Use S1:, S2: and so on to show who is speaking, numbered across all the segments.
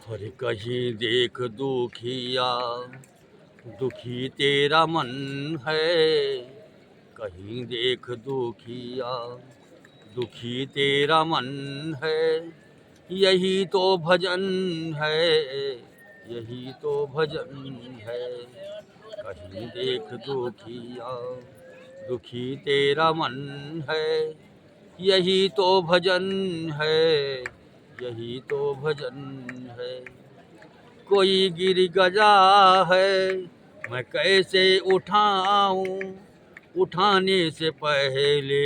S1: हर कहीं देख दुखिया, दुखी तेरा मन है। कहीं देख दुखिया, दुखी तेरा मन है। यही तो भजन है, यही तो भजन है। कहीं देख दुखिया, दुखी तेरा मन है। यही तो भजन है, यही तो भजन है। कोई गिर गया है, मैं कैसे उठाऊं। उठाने से पहले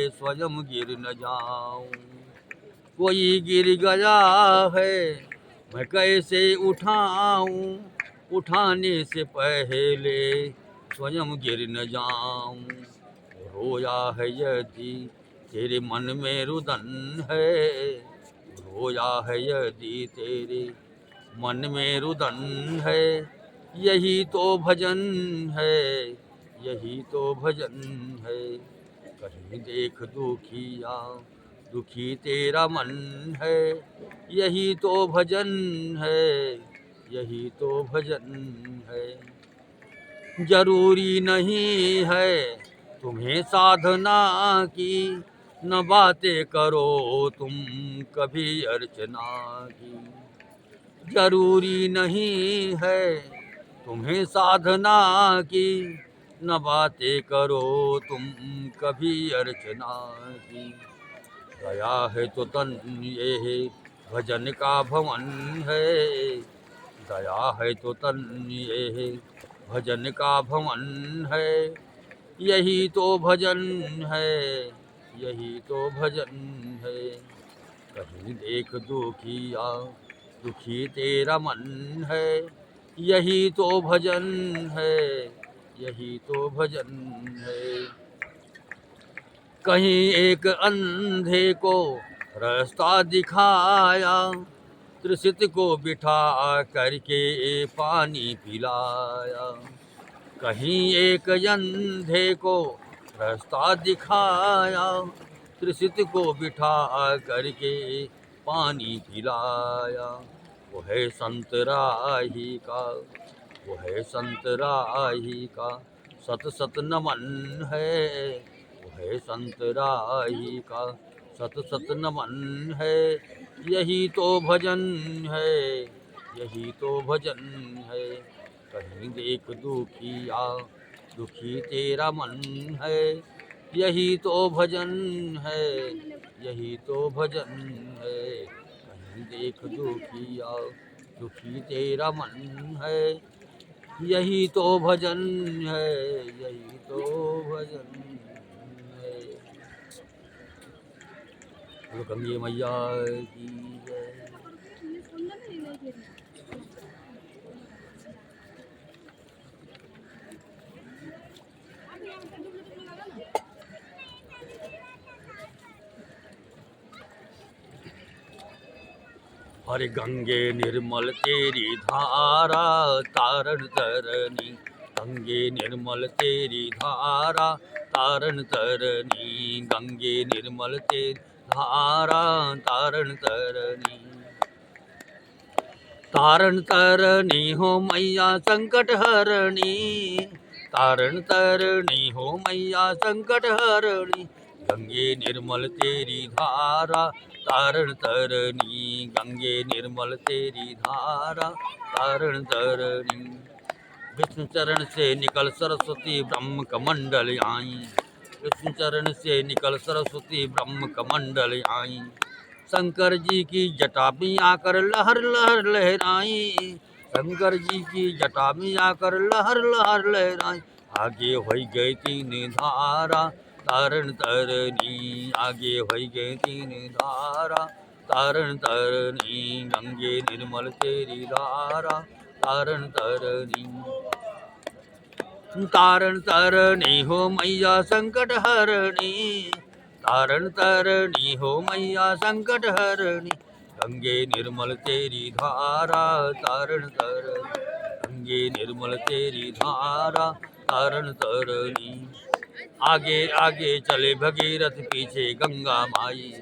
S1: स्वयं गिर न जाऊं। कोई गिर गया है, मैं कैसे उठाऊं। उठाने से पहले स्वयं गिर न जाऊं। रोया है यदि तेरे मन में रुदन है। रोया है यदि तेरे मन में रुदन है। यही तो भजन है, यही तो भजन है। कहीं देख दुखिया, दुखी तेरा मन है। यही तो भजन है, यही तो भजन है। जरूरी नहीं है तुम्हें साधना की, न बातें करो तुम कभी अर्चना की। जरूरी नहीं है तुम्हें साधना की, न बातें करो तुम कभी अर्चना की। गया है तो तन ये भजन का भवन है। गया है तो तन ये भजन का भवन है। यही तो भजन है, यही तो भजन है। कहीं देख दुखिया, दुखी तेरा मन है। यही तो भजन है, यही तो भजन है। कहीं एक अंधे को रास्ता दिखाया, त्रिसित को बिठा करके पानी पिलाया। कहीं एक अंधे को रास्ता दिखाया, त्रिसित को बिठा करके पानी पिलाया। वो है संत राही का, वो है संत राही का सत सत नमन है। वो है संत राही का सत सत नमन है। यही तो भजन है, यही तो भजन है। कहीं देख दुखिया, दुखी तेरा मन है। यही तो भजन है, यही तो भजन है। कहीं देख दुखिया, दुखी तेरा मन है। यही तो भजन है, यही तो भजन है। गंगे मैया की जय। हरे गंगे निर्मल तेरी धारा, तारण तरनी। गंगे निर्मल तेरी धारा, तारण तरनी। गंगे निर्मल तेरी धारा, तारण तरनी। तारण तरनी हो मैया संकट हरणी। तारण तरनी हो मैया संकट हरणी। गंगे निर्मल तेरी धारा, तारण तरनी। गंगे निर्मल तेरी धारा, तारण तरनी। विष्णु चरण से निकल सरस्वती ब्रह्म कमंडल आई। विष्णु चरण से निकल सरस्वती ब्रह्म कमंडल आई। शंकर जी की जटा में आकर लहर लहर लहराई। शंकर जी की जटा में आकर लहर लहर लहराई। आगे हो गई तीन धारा, तारण तरनी। आगे हो गई तीन धारा, तारण तरनी। गंगे निर्मल तेरी धारा, तारण तरनी। तारण तरनी हो मैया संकट हरणी। तारण तरनी हो मैया संकट हरणी। गंगे निर्मल तेरी धारा, तारण तरनी। गंगे निर्मल तेरी धारा, तारण तरनी। आगे आगे चले भगीरथ पीछे गंगा माई।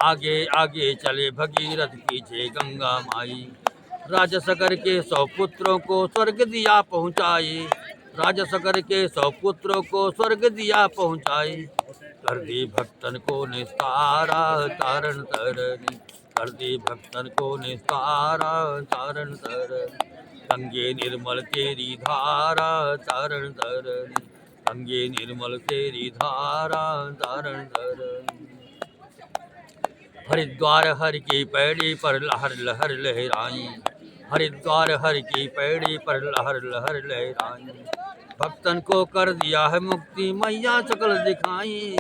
S1: आगे आगे चले भगीरथ पीछे गंगा माई। राजस करके 100 पुत्रों को स्वर्ग दिया पहुँचाए, राजस करके 100 पुत्रों को स्वर्ग दिया पहुँचाए। कर दी भक्तन को निस्तारा तारण तरनी, कर दी भक्तन को निस्तारा तारण तरनी। गंगे निर्मल तेरी धारा तारण तरनी, गंगे निर्मल तेरी धारा तारण तरनी। हरिद्वार हर की पैड़ी पर लहर लहर लहराई, हरिद्वार हर की पैड़ी पर लहर लहर लहराई। भक्तन को कर दिया है मुक्ति मैया सकल दिखाई,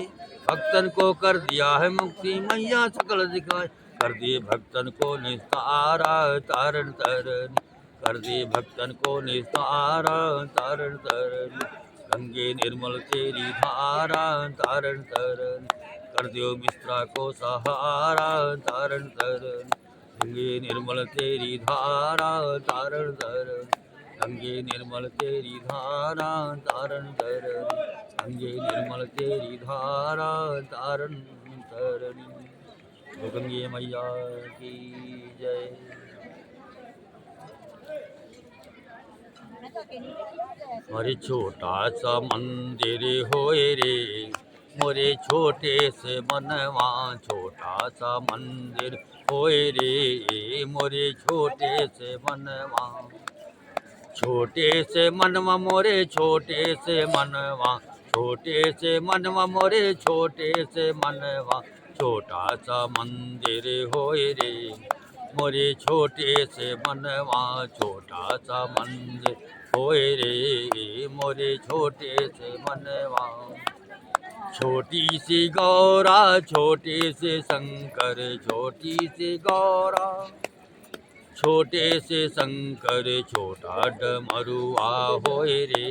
S1: भक्तन को कर दिया है मुक्ति मैया सकल दिखाई। कर दिए भक्तन को निस्तारा तारण तरनी, कर दिए भक्तन को निस्तारा तारण तरनी। गंगे निर्मल तेरी धारा तारण तरनी, कर दियो मिश्रा को सहारा तारण तरनी। गंगे निर्मल तेरी धारा तारण तरनी, गंगे निर्मल तेरी धारा तारण तरनी, गंगे निर्मल तेरी धारा तारण तरनी। तो गंगे मैया की जय। अरे छोटा सा मंदिर होए रे मोरे छोटे से मनवा, छोटा सा मंदिर होए रे मोरे छोटे से मनवा। छोटे से मनवा मोरे छोटे से मनवा, छोटे से मनवा मोरे छोटे से मनवा। छोटा सा मंदिर होए रे मोरे छोटे से मनवा, छोटा सा मंदिर होए रे मोरे छोटे से मनवा। छोटी सी गौरा छोटे से शंकर, छोटी सी गौरा छोटे से शंकर, छोटा डमरुआ होए रे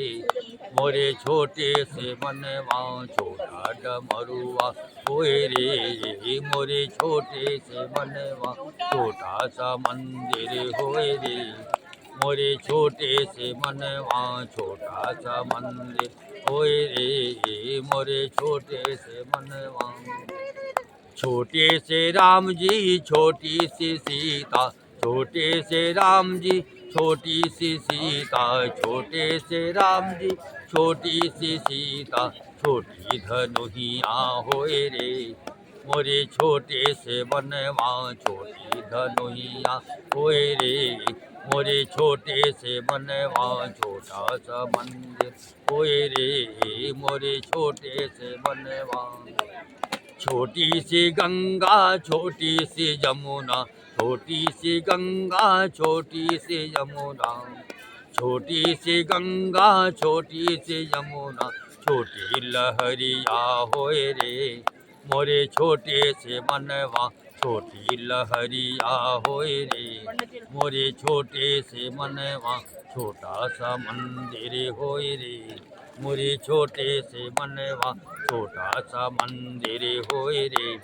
S1: मोरे छोटे से मनवा। छोटा डमरुआ होए रे मोरे छोटे से मनवा। छोटा सा मंदिर होए रे मोरे छोटे से मनवा, छोटा सा मंदिर होए रे मोरे छोटे से मनवा। छोटे से राम जी छोटी सी सीता, छोटे से राम जी छोटी सी सीता, छोटे से राम जी छोटी सी सीता। छोटी धनुहिया होए रे मोरे छोटे से बनवा, छोटी धनुहिया होए रे मोरे छोटे से बनवा। छोटा सा मंदिर होए रे मोरे छोटे से बनवा। छोटी सी गंगा छोटी सी जमुना, छोटी सी गंगा छोटी सी यमुना। छोटी सी गंगा छोटी सी यमुना, छोटी लहरिया होए रे मोरे छोटे से मनवा। छोटी लहरिया होए रे मोरे छोटे से मनवा। छोटा सा मंदिर होए रे मोरे छोटे से मनवा। छोटा सा मंदिर होए रे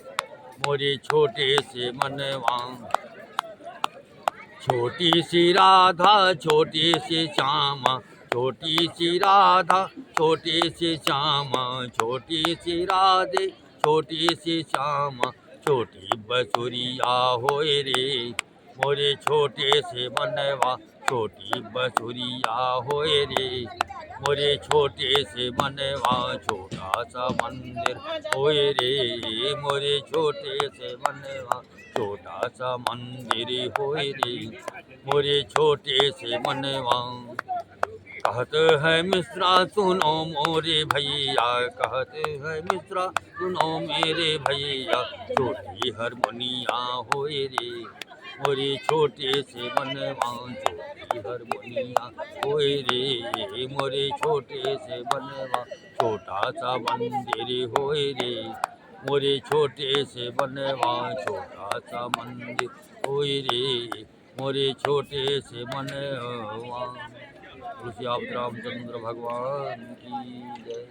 S1: मोरे छोटे से मनवा। छोटी सी राधा छोटी सी श्यामा, छोटी सी राधा छोटी सी श्यामा। छोटी सी राधे छोटी सी श्यामा, छोटी बसुरिया होए रे मोरे छोटे से मनवा। छोटी बसुरिया होए रे मोरे छोटे से मनवा। छोटा सा मंदिर होए रे मोरे छोटे से मनवा। छोटा सा मंदिर होए रे मोरे छोटे से मनवा। कहते हैं मिश्रा सुनो मोरे भैया, कहते हैं मिश्रा सुनो मेरे भैया। छोटी हारमोनिया होए रे मोरे छोटे से मनवा। छोटी हारमोनिया होए रे मोरे छोटे से मनवा। छोटा सा मंदिर होए रे मोरे छोटे से बनवा। छोटा सा मंदिर होए रे मोरे छोटे से मनवा। तुलसी आप रामचंद्र भगवान की जय।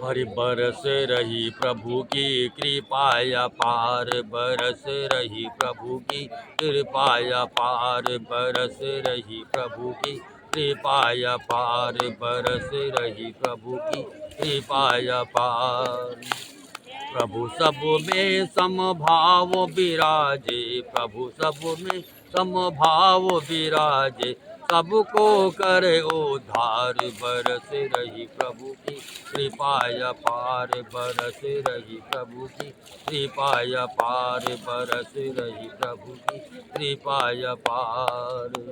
S1: हरि बरस रही प्रभु की कृपाया पार, बरस रही प्रभु की कृपाया पार, बरस रही प्रभु की कृपाया पार बरस रही प्रभु की कृपाया पार। प्रभु सब में समभाव विराजे, प्रभु सब में समभाव विराजे, सबको करे उद्धार बरस रही प्रभु की कृपाया पार बरस रही प्रभु की कृपाया पार बरस रही प्रभु की कृपाया पार।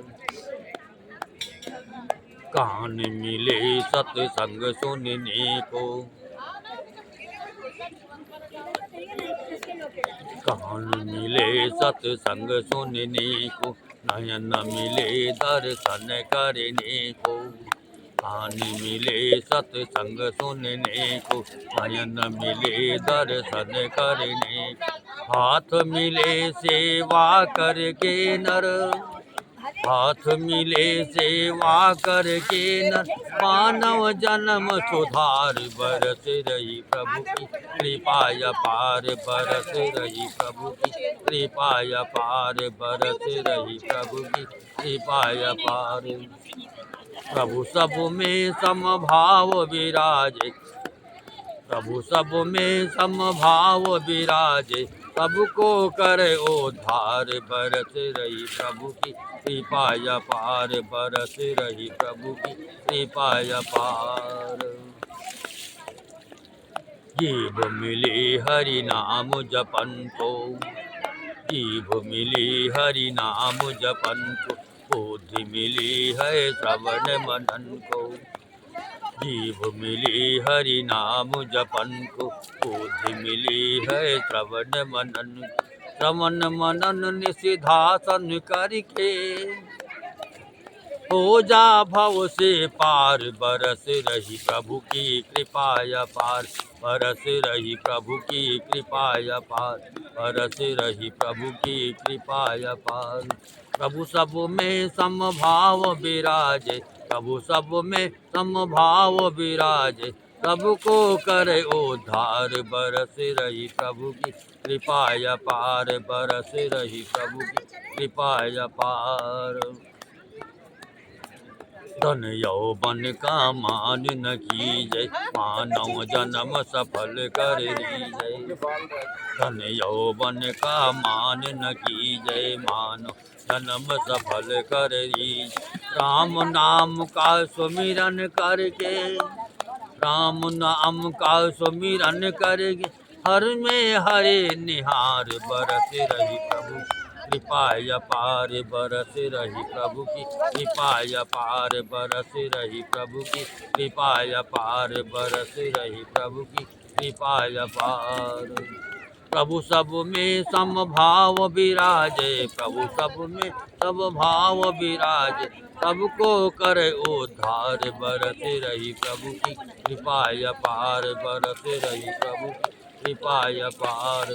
S1: कान मिले सत्संग सुनने को, कान मिले सत्संग सुनने को, नयन मिले दर्शन करने को। कान मिले सत्संग सुनने को, नयन मिले दर्शन करने को। हाथ मिले सेवा करके नर, हाथ मिले सेवा करके नर, मानव जन्म सुधार बरस रही प्रभु की कृपाया पार बरस रही प्रभु की कृपाया पार बरस रही प्रभु की कृपाया पार। प्रभु सब में समभाव विराजे, प्रभु सब में समभाव विराजे, सबको करे उद्धार बरस रही प्रभु की कृपाया पार बरस रही प्रभु की कृपाया पार। जीभ मिली हरि नाम जपन को, जीभ मिली हरि नाम जपन को, बुद्धि मिली है श्रवण मनन को। जीभ मिली हरि नाम जपन को, बुद्धि मिली है श्रवण मनन। श्रवण मनन निषिधासन करके, हो जा भव से पार बरस रही प्रभु की कृपाया पार बरस रही प्रभु की कृपाया पार बरस रही प्रभु की कृपाया पार। प्रभु सब में समभाव विराजे, प्रभु सब में समभाव विराजे, सबको करे उद्धार बरस रही प्रभु की कृपाया पार बरस रही प्रभु की कृपाया पार। धन यौवन का मान न कीजय, मानव जन्म सफल कर लीजय। धन यौवन का मान न कीजय, मानव जन्म सफल कर लीजय। राम नाम का सुमिरन करके, राम नाम का सुमिरन करके, हर में हरे निहार बरस रही प्रभु कृपाया पार बरस रही प्रभु की कृपाया पार बरस रही प्रभु की कृपाया पार बरस रही प्रभु की कृपाया पार। प्रभु सब में समभाव विराजे, प्रभु सब में समभाव विराजे, सबको करे उद्धार बरस रही प्रभु की कृपाया पार बरस रही प्रभु की कृपाया पार।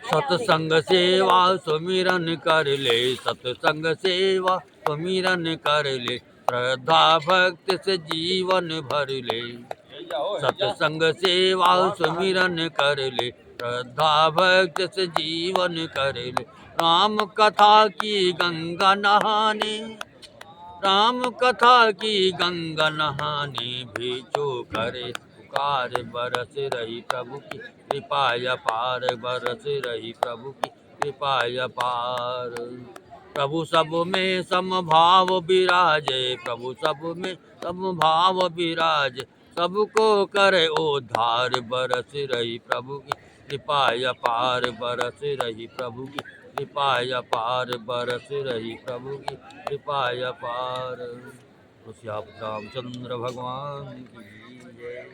S1: सत्संग सेवा सुमिरन कर ले, सत्संग सेवा सुमिरन कर ले, श्रद्धा भक्ति से जीवन भर ले। सत्संग सेवा सुमिरन कर ले, श्रद्धा भक्ति से जीवन कर ले। राम कथा की गंगा नहाने, राम कथा की गंगा नहाने, भेजो करे पुकार बरस रही प्रभु की कृपाया पार बरस रही प्रभु की कृपाया पार। प्रभु सब में समभाव विराजे, प्रभु सब में समभाव विराजे, सबको करे उद्धार बरस रही प्रभु की कृपाया पार बरस रही प्रभु की कृपाया पार बरस रही प्रभु की कृपाया पार। श्याम रामचंद्र भगवान की जय।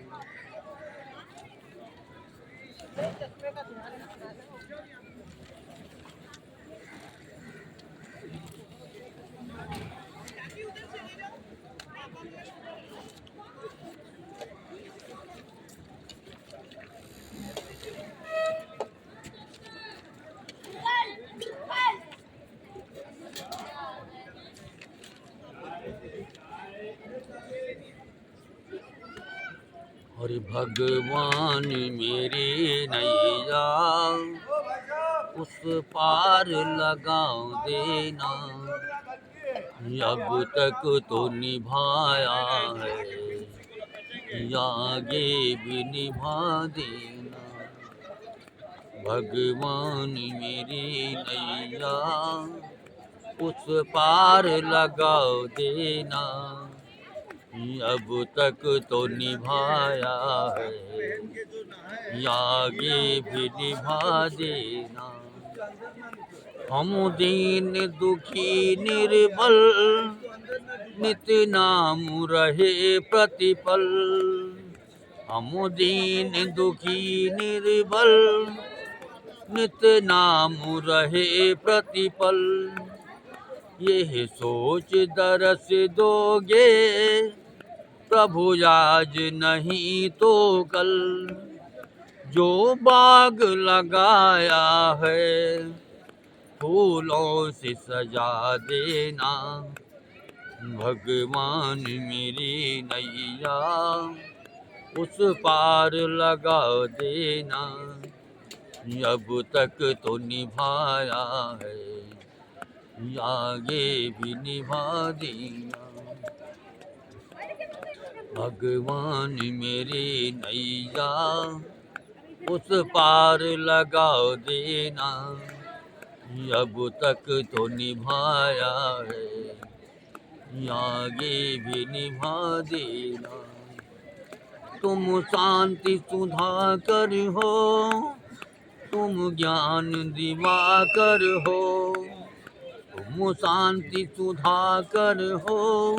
S1: हरि भगवान मेरी नैया उस पार लगाओ देना, अब तक तो निभाया है, आगे भी निभा देना। भगवान मेरी नैया उस पार लगा देना। अब तक तो निभाया है, आगे भी निभा देना। हम दीन दुखी निर्बल, नित नाम रहे प्रतिपल। हम दीन दुखी निर्बल, नित नाम रहे प्रतिपल। ये सोच दरस दोगे प्रभु आज नहीं तो कल। जो बाग लगाया है फूलों से सजा देना। भगवान मेरी नैया उस पार लगा देना। अब तक तो निभाया है, आगे भी निभा देना। भगवान मेरी नैया उस पार लगा देना। अब तक तो निभाया है, आगे भी निभा देना। तुम शांति सुधाकर हो, तुम ज्ञान दिवाकर हो। तुम शांति सुधाकर हो,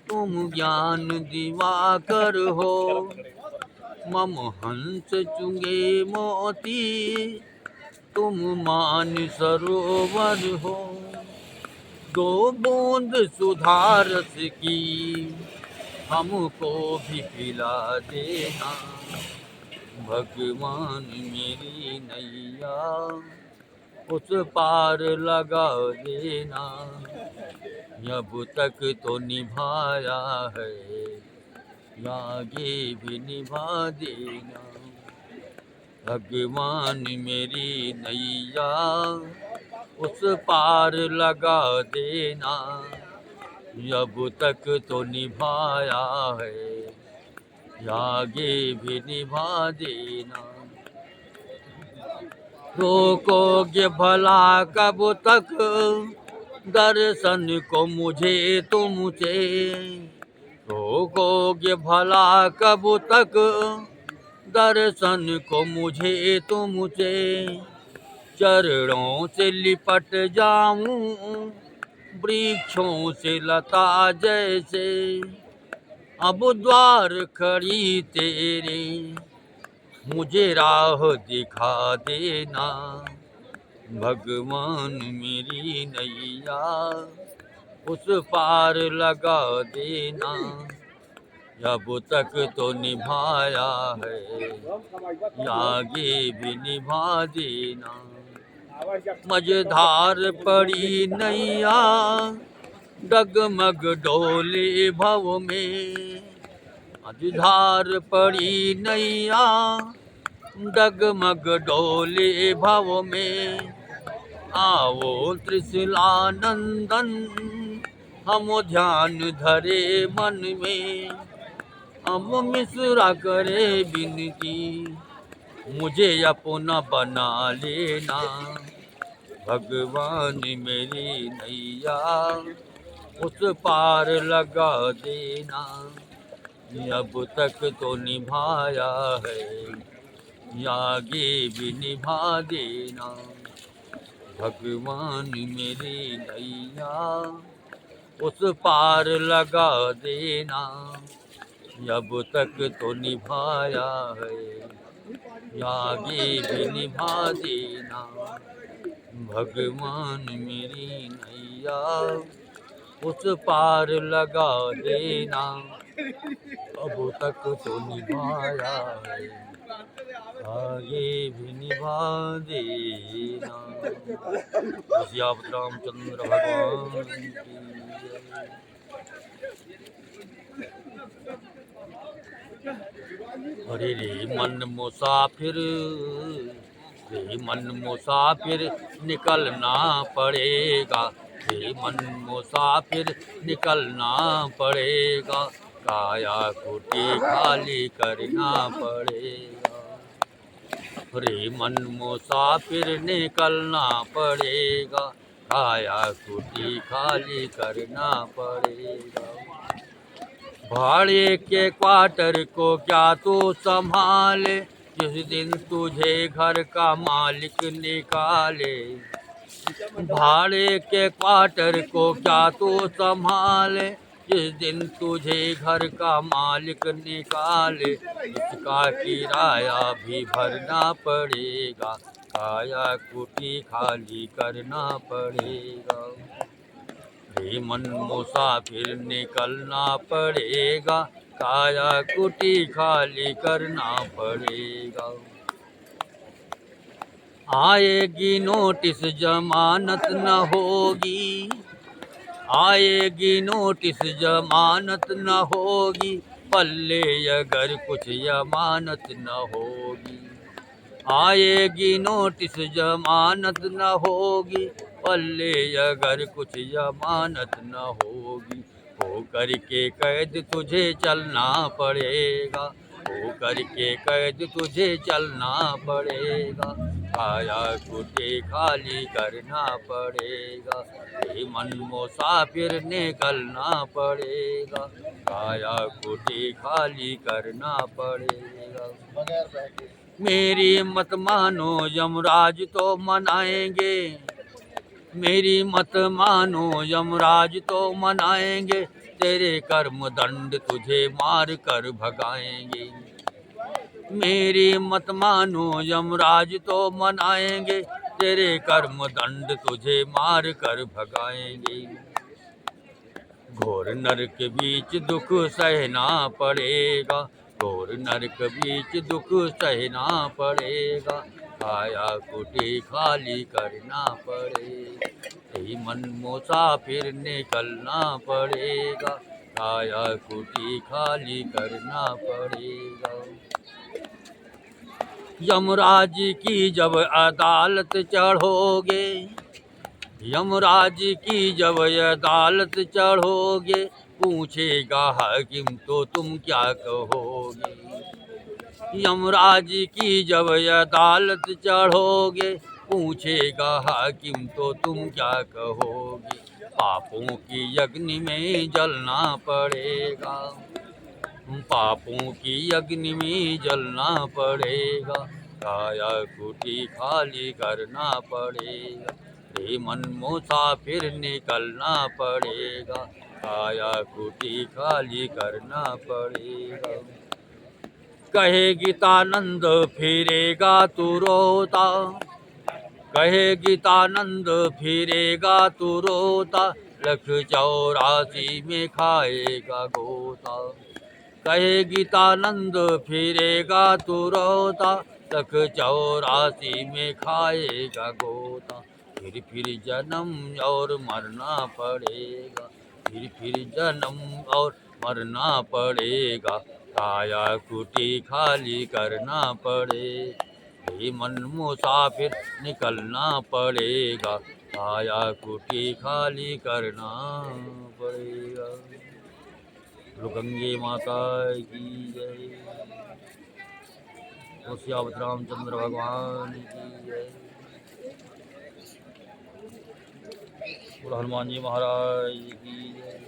S1: तुम ज्ञान दिवाकर हो। मम हंस चुंगे मोती, तुम मान सरोवर हो। दो बूंद सुधारस की हमको भी पिला देना। भगवान मेरी नैया उस पार लगा देना। अब तक तो निभाया है, आगे भी निभा देना। भगवान मेरी नैया उस पार लगा देना। अब तक तो निभाया है, आगे भी निभा देना। रोकोगे भला कब तक दर्शन को मुझे तुमसे। रोकोगे भला कब तक दर्शन को मुझे तुमसे। चरणों से लिपट जाऊं वृक्षों से लता जैसे। अब द्वार खड़ी तेरे मुझे राह दिखा देना। भगवान मेरी नैया उस पार लगा देना। अब तक तो निभाया है, आगे भी निभा देना। मझधार पड़ी नैया डगमग डोले भव में। मझधार पड़ी नैया डगमग डोले भव में। आओ त्रिशूलानंदन हम ध्यान धरे मन में। अब मिश्रा करे विनती मुझे अपना बना लेना। भगवान मेरी नैया उस पार लगा देना। अब तक तो निभाया है, आगे भी निभा देना। भगवान मेरी नैया उस पार लगा देना। अब तक तो निभाया है, आगे भी निभा देना। भगवान मेरी नैया उस पार लगा देना। अब तक तो निभाया है, आगे भी निभा देना। श्याम रामचंद्र भगवान की जय। अरे रे मन मुसाफिर, रे मन मुसाफिर निकलना पड़ेगा। हे मन मुसाफिर निकलना पड़ेगा, काया कुटी खाली करना पड़ेगा। रे मन मुसाफिर निकलना पड़ेगा, काया कुटी खाली करना पड़ेगा। भाड़े के क्वार्टर को क्या तू संभाले, जिस दिन तुझे घर का मालिक निकाले। भाड़े के क्वार्टर को क्या तू संभाले, जिस दिन तुझे घर का मालिक निकाले। उसका किराया भी भरना पड़ेगा, काया कुटी खाली करना पड़ेगा। हे मन मुसाफिर निकलना पड़ेगा, काया कुटी खाली करना पड़ेगा। आएगी नोटिस जमानत न होगी, आएगी नोटिस जमानत न होगी, पल्ले अगर कुछ जमानत न होगी। आएगी नोटिस जमानत न होगी, पल्ले अगर कुछ जमानत न होगी। हो करके कैद तुझे चलना पड़ेगा, हो करके कैद तुझे चलना पड़ेगा, काया कुटी खाली करना पड़ेगा। हे मन मुसाफिर निकलना पड़ेगा, काया कुटी खाली करना पड़ेगा। मेरी मत मानो यमराज तो मनाएंगे, मेरी मत मानो यमराज तो मनाएंगे, तेरे कर्म दंड तुझे मार कर भगाएंगे। मेरी मत मानो यमराज तो मनाएंगे, तेरे कर्म दंड तुझे मार कर भगाएंगे। घोर नरक बीच दुख सहना पड़ेगा, घोर नरक बीच दुख सहना पड़ेगा, काया कुटी खाली करना पड़ेगा। हे मन मुसाफिर निकलना पड़ेगा, काया कुटी खाली करना पड़ेगा। यमराज की जब अदालत चढ़ोगे, यमराज की जब अदालत चढ़ोगे, पूछेगा हाकिम तो तुम क्या कहोगे। यमराज की जब अदालत चढ़ोगे, पूछेगा हाकिम तो तुम क्या कहोगे। पापों की अग्नि में जलना पड़ेगा, पापों की अग्नि में जलना पड़ेगा, काया कुटी खाली करना पड़ेगा। हे मन मुसाफिर निकलना पड़ेगा, काया कुटी खाली करना पड़ेगा। कहे गीतानंद फिरेगा तू रोता, कहे गीतानंद फिरेगा तू रोता, लख 84 में खाएगा गोता। कहे गीतानंद फिरेगा तू रोता, लख 84 में खाएगा गोता। फिर जन्म और मरना पड़ेगा, फिर जन्म और मरना पड़ेगा, काया कुटी खाली करना पड़ेगा। हे मन मुसाफिर निकलना पड़ेगा, काया कुटी खाली करना पड़ेगा। गंगे माता की जय, श्यावत रामचंद्र भगवान की जय, हनुमान जी महाराज की जय।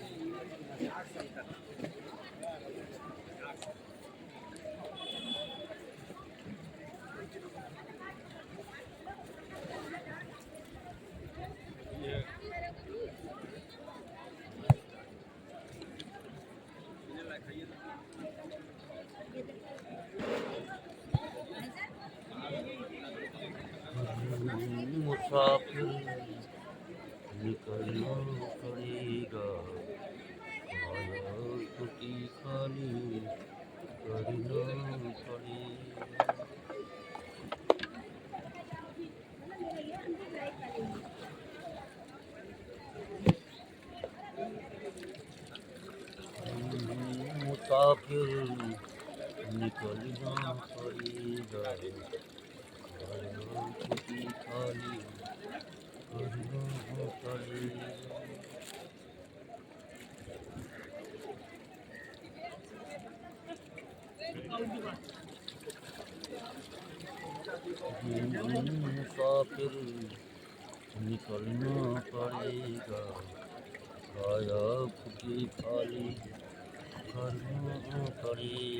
S1: मुसाफिर निकलना पड़ेगा, काया कुटी खाली करना पड़ेगा। मुसाफिर निकलना पड़ेगा, काया कुटी खाली करना पड़ेगा। जीवन मुसाफिर निकलना पड़ेगा, काया फूटी खाली करना पड़ेगा।